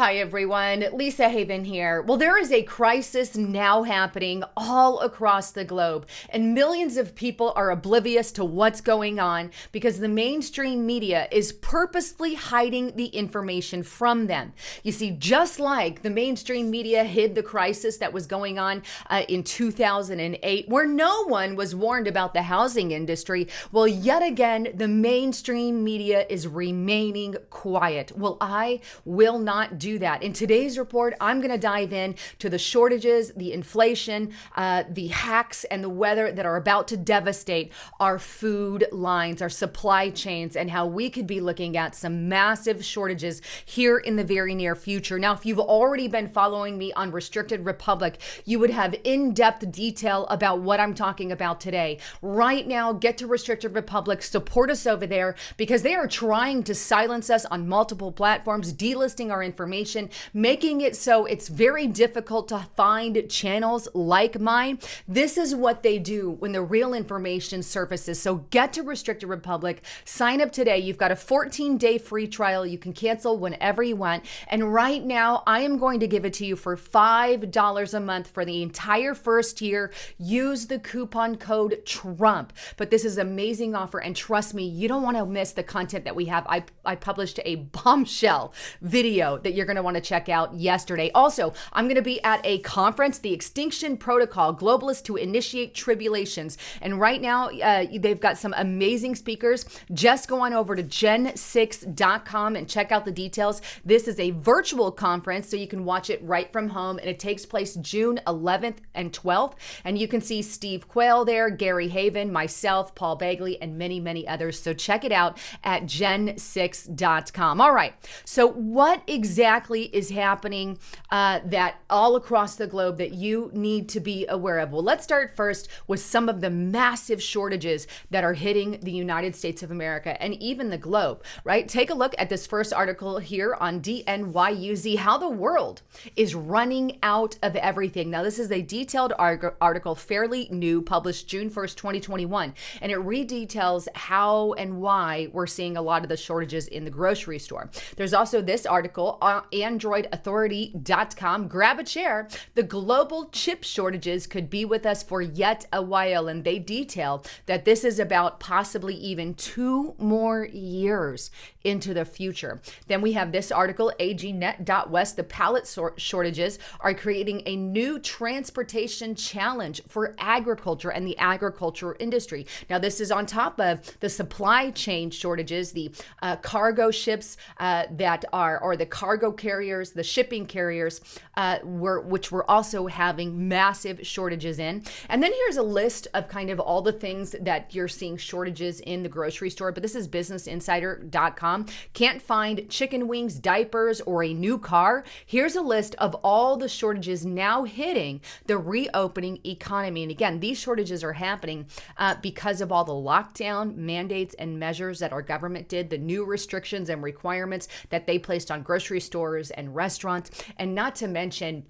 Hi, everyone. Lisa Haven here. Well, there is a crisis now happening all across the globe, and millions of people are oblivious to what's going on because the mainstream media is purposely hiding the information from them. You see, just like the mainstream media hid the crisis that was going on in 2008, where no one was warned about the housing industry, well, yet again, the mainstream media is remaining quiet. Well, I will not do that. In today's report, I'm going to dive in to the shortages, the inflation, the hacks, and the weather that are about to devastate our food lines, our supply chains, and how we could be looking at some massive shortages here in the very near future. Now, if you've already been following me on Restricted Republic, you would have in-depth detail about what I'm talking about today. Right now, get to Restricted Republic, support us over there because they are trying to silence us on multiple platforms, delisting our information, making it so it's very difficult to find channels like mine. This is what they do when the real information surfaces. So get to Restricted Republic, sign up today. You've got a 14-day free trial. You can cancel whenever you want. And right now, I am going to give it to you for $5 a month for the entire first year. Use the coupon code TRUMP. But this is an amazing offer. And trust me, you don't want to miss the content that we have. I published a bombshell video that you're going to want to check out yesterday. Also, I'm going to be at a conference, the Extinction Protocol, Globalists to Initiate Tribulations. And right now, they've got some amazing speakers. Just go on over to gen6.com and check out the details. This is a virtual conference, so you can watch it right from home. And it takes place June 11th and 12th. And you can see Steve Quayle there, Gary Haven, myself, Paul Bagley, and many, many others. So check it out at gen6.com. All right. So what exactly is happening that all across the globe that you need to be aware of? Well, let's start first with some of the massive shortages that are hitting the United States of America and even the globe, right? Take a look at this first article here on DNYUZ, how the world is running out of everything. Now, this is a detailed article, fairly new, published June 1st, 2021, and it redetails how and why we're seeing a lot of the shortages in the grocery store. There's also this article on AndroidAuthority.com. Grab a chair. The global chip shortages could be with us for yet a while, and they detail that this is about possibly even 2 more years into the future. Then we have this article, AGNet.West. The pallet shortages are creating a new transportation challenge for agriculture and the agriculture industry. Now, this is on top of the supply chain shortages, the cargo ships that are, or the cargo carriers, the shipping carriers, which we're also having massive shortages in. And then here's a list of kind of all the things that you're seeing shortages in the grocery store, but this is businessinsider.com. Can't find chicken wings, diapers, or a new car? Here's a list of all the shortages now hitting the reopening economy. And again, these shortages are happening because of all the lockdown mandates and measures that our government did, the new restrictions and requirements that they placed on grocery stores and restaurants, and not to mention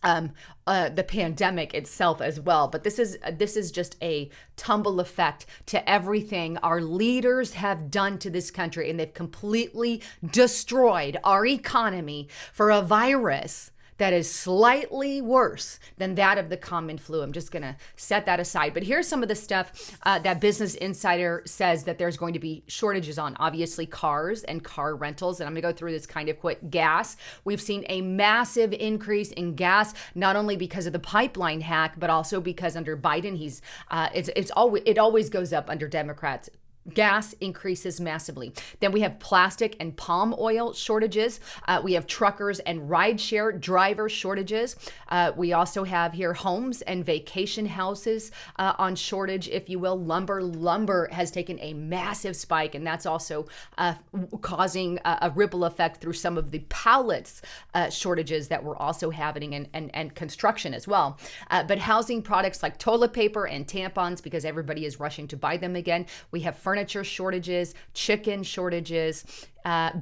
the pandemic itself as well. But this is just a tumble effect to everything our leaders have done to this country, and they've completely destroyed our economy for a virus that is slightly worse than that of the common flu. I'm just going to set that aside. But here's some of the stuff that Business Insider says that there's going to be shortages on. Obviously, cars and car rentals. And I'm going to go through this kind of quick. Gas. We've seen a massive increase in gas, not only because of the pipeline hack, but also because under Biden, it always goes up under Democrats. Gas increases massively. Then we have plastic and palm oil shortages. We have truckers and rideshare driver shortages. We also have here homes and vacation houses on shortage, if you will. Lumber has taken a massive spike, and that's also causing a ripple effect through some of the pallets shortages that we're also having, and construction as well. But housing products like toilet paper and tampons, because everybody is rushing to buy them again. We have furniture shortages, chicken shortages,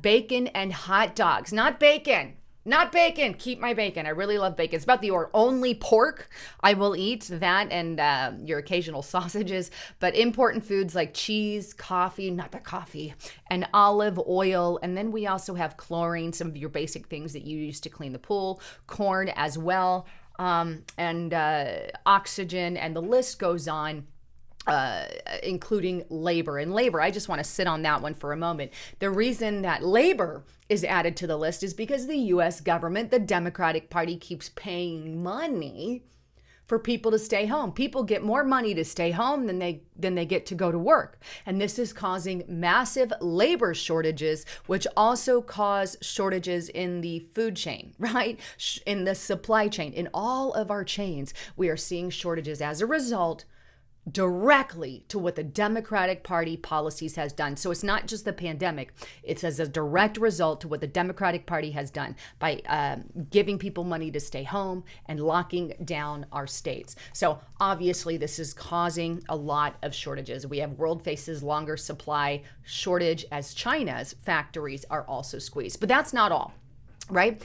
bacon and hot dogs. Not bacon, Not bacon. Keep my bacon. I really love bacon. It's about the only pork I will eat, that and your occasional sausages. But important foods like cheese, coffee, not the coffee, and olive oil. And then we also have chlorine, some of your basic things that you use to clean the pool, corn as well, and oxygen, and the list goes on. Including labor. And labor, I just want to sit on that one for a moment. The reason that labor is added to the list is because the US government, the Democratic Party, keeps paying money for people to stay home. People get more money to stay home than they get to go to work. And this is causing massive labor shortages, which also cause shortages in the food chain, right? In the supply chain, in all of our chains, we are seeing shortages as a result directly to what the Democratic Party policies has done. So it's not just the pandemic. It's as a direct result to what the Democratic Party has done by giving people money to stay home and locking down our states. So obviously this is causing a lot of shortages. We have world faces longer supply shortage as China's factories are also squeezed. But that's not all. Right?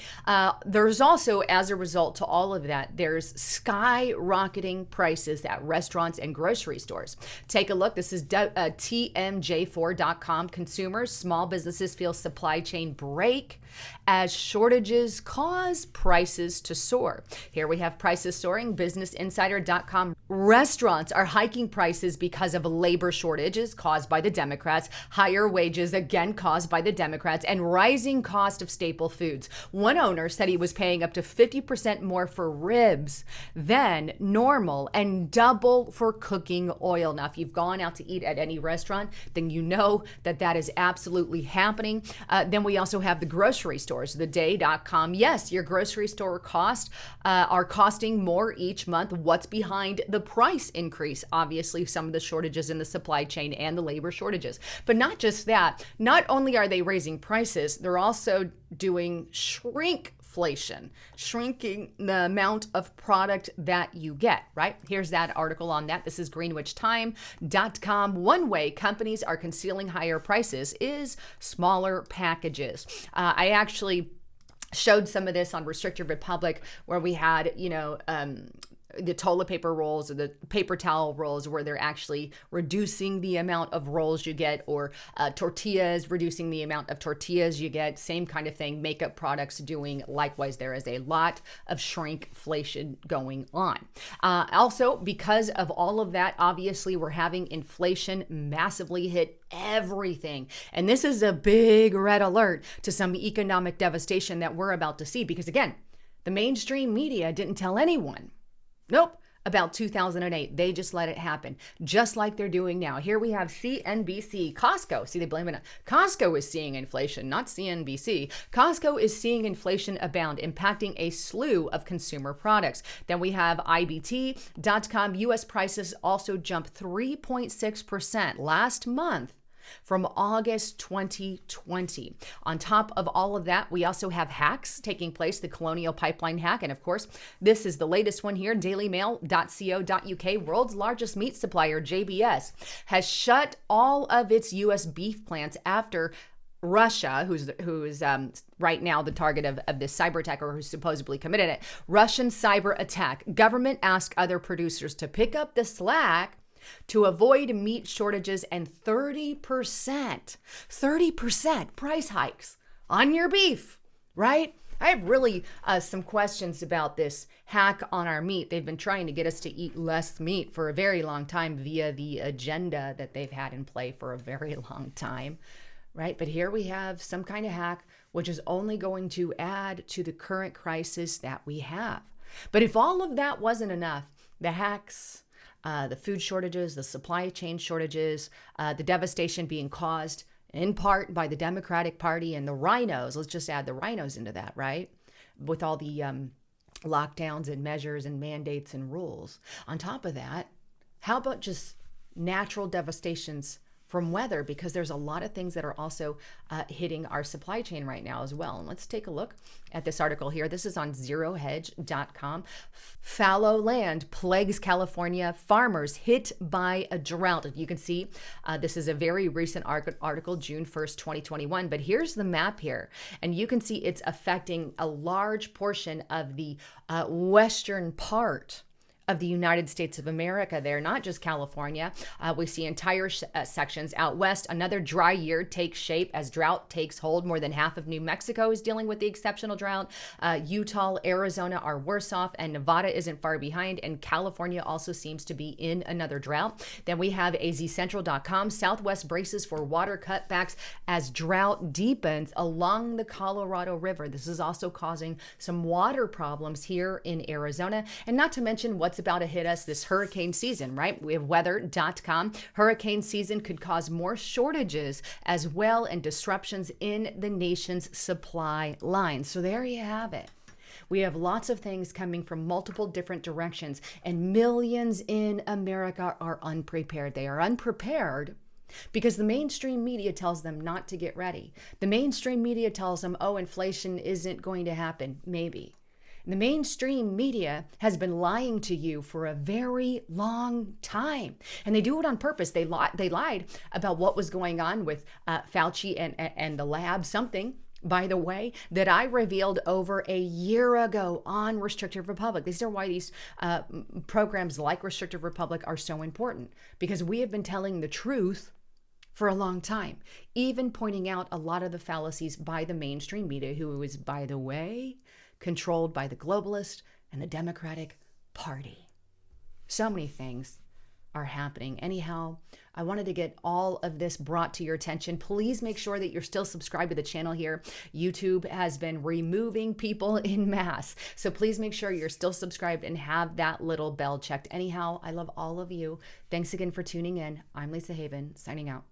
There's also, as a result to all of that, there's skyrocketing prices at restaurants and grocery stores. Take a look. This is TMJ4.com. Consumers, small businesses feel supply chain break as shortages cause prices to soar. Here we have prices soaring. BusinessInsider.com. Restaurants are hiking prices because of labor shortages caused by the Democrats, higher wages again caused by the Democrats, and rising cost of staple foods. One owner said he was paying up to 50% more for ribs than normal and double for cooking oil. Now, if you've gone out to eat at any restaurant, then you know that that is absolutely happening. Then we also have the grocery stores, theday.com. Yes, your grocery store costs are costing more each month. What's behind the price increase? Obviously, some of the shortages in the supply chain and the labor shortages. But not just that. Not only are they raising prices, they're also doing shrinkflation, shrinking the amount of product that you get, right? Here's that article on that. This is greenwichtime.com. One way companies are concealing higher prices is smaller packages. I actually showed some of this on Restricted Republic, where we had, the toilet paper rolls or the paper towel rolls, where they're actually reducing the amount of rolls you get, or tortillas, reducing the amount of tortillas you get. Same kind of thing. Makeup products doing likewise. There is a lot of shrinkflation going on. Also, because of all of that, obviously we're having inflation massively hit everything. And this is a big red alert to some economic devastation that we're about to see, because again, the mainstream media didn't tell anyone. Nope. About 2008. They just let it happen, just like they're doing now. Here we have CNBC. Costco. See, they blame it on Costco is seeing inflation, not CNBC. Costco is seeing inflation abound, impacting a slew of consumer products. Then we have IBT.com. U.S. prices also jumped 3.6% last month from August 2020. On top of all of that, we also have hacks taking place, the Colonial Pipeline hack. And of course, this is the latest one here. Dailymail.co.uk, world's largest meat supplier, JBS, has shut all of its U.S. beef plants after Russia, who's right now the target of this cyber attack, or who supposedly committed it. Russian cyber attack. Government asked other producers to pick up the slack to avoid meat shortages and 30% price hikes on your beef, right? I have really some questions about this hack on our meat. They've been trying to get us to eat less meat for a very long time via the agenda that they've had in play for a very long time, right? But here we have some kind of hack which is only going to add to the current crisis that we have. But if all of that wasn't enough, the hacks, the food shortages, the supply chain shortages, the devastation being caused in part by the Democratic Party and the rhinos. Let's just add the rhinos into that, right? With all the lockdowns and measures and mandates and rules. On top of that, how about just natural devastations from weather, because there's a lot of things that are also hitting our supply chain right now as well. And let's take a look at this article here. This is on zerohedge.com. Fallow land plagues California farmers hit by a drought. You can see this is a very recent article, June 1st, 2021. But here's the map here. And you can see it's affecting a large portion of the western part of the United States of America there, not just California. We see entire sections out west. Another dry year takes shape as drought takes hold. More than half of New Mexico is dealing with the exceptional drought. Utah, Arizona are worse off, and Nevada isn't far behind, and California also seems to be in another drought. Then we have azcentral.com. Southwest braces for water cutbacks as drought deepens along the Colorado River. This is also causing some water problems here in Arizona, and not to mention what's about to hit us this hurricane season, right? We have weather.com. Hurricane season could cause more shortages as well and disruptions in the nation's supply lines. So there you have it. We have lots of things coming from multiple different directions, and millions in America are unprepared. They are unprepared because the mainstream media tells them not to get ready. The mainstream media tells them, oh, inflation isn't going to happen. Maybe. The mainstream media has been lying to you for a very long time, and they do it on purpose. They lied about what was going on with Fauci and the lab, something, by the way, that I revealed over a year ago on Restrictive Republic. These are why these programs like Restrictive Republic are so important, because we have been telling the truth for a long time, even pointing out a lot of the fallacies by the mainstream media, who is, by the way, controlled by the globalist and the Democratic Party. So many things are happening. Anyhow, I wanted to get all of this brought to your attention. Please make sure that you're still subscribed to the channel here. YouTube has been removing people in mass. So please make sure you're still subscribed and have that little bell checked. Anyhow, I love all of you. Thanks again for tuning in. I'm Lisa Haven, signing out.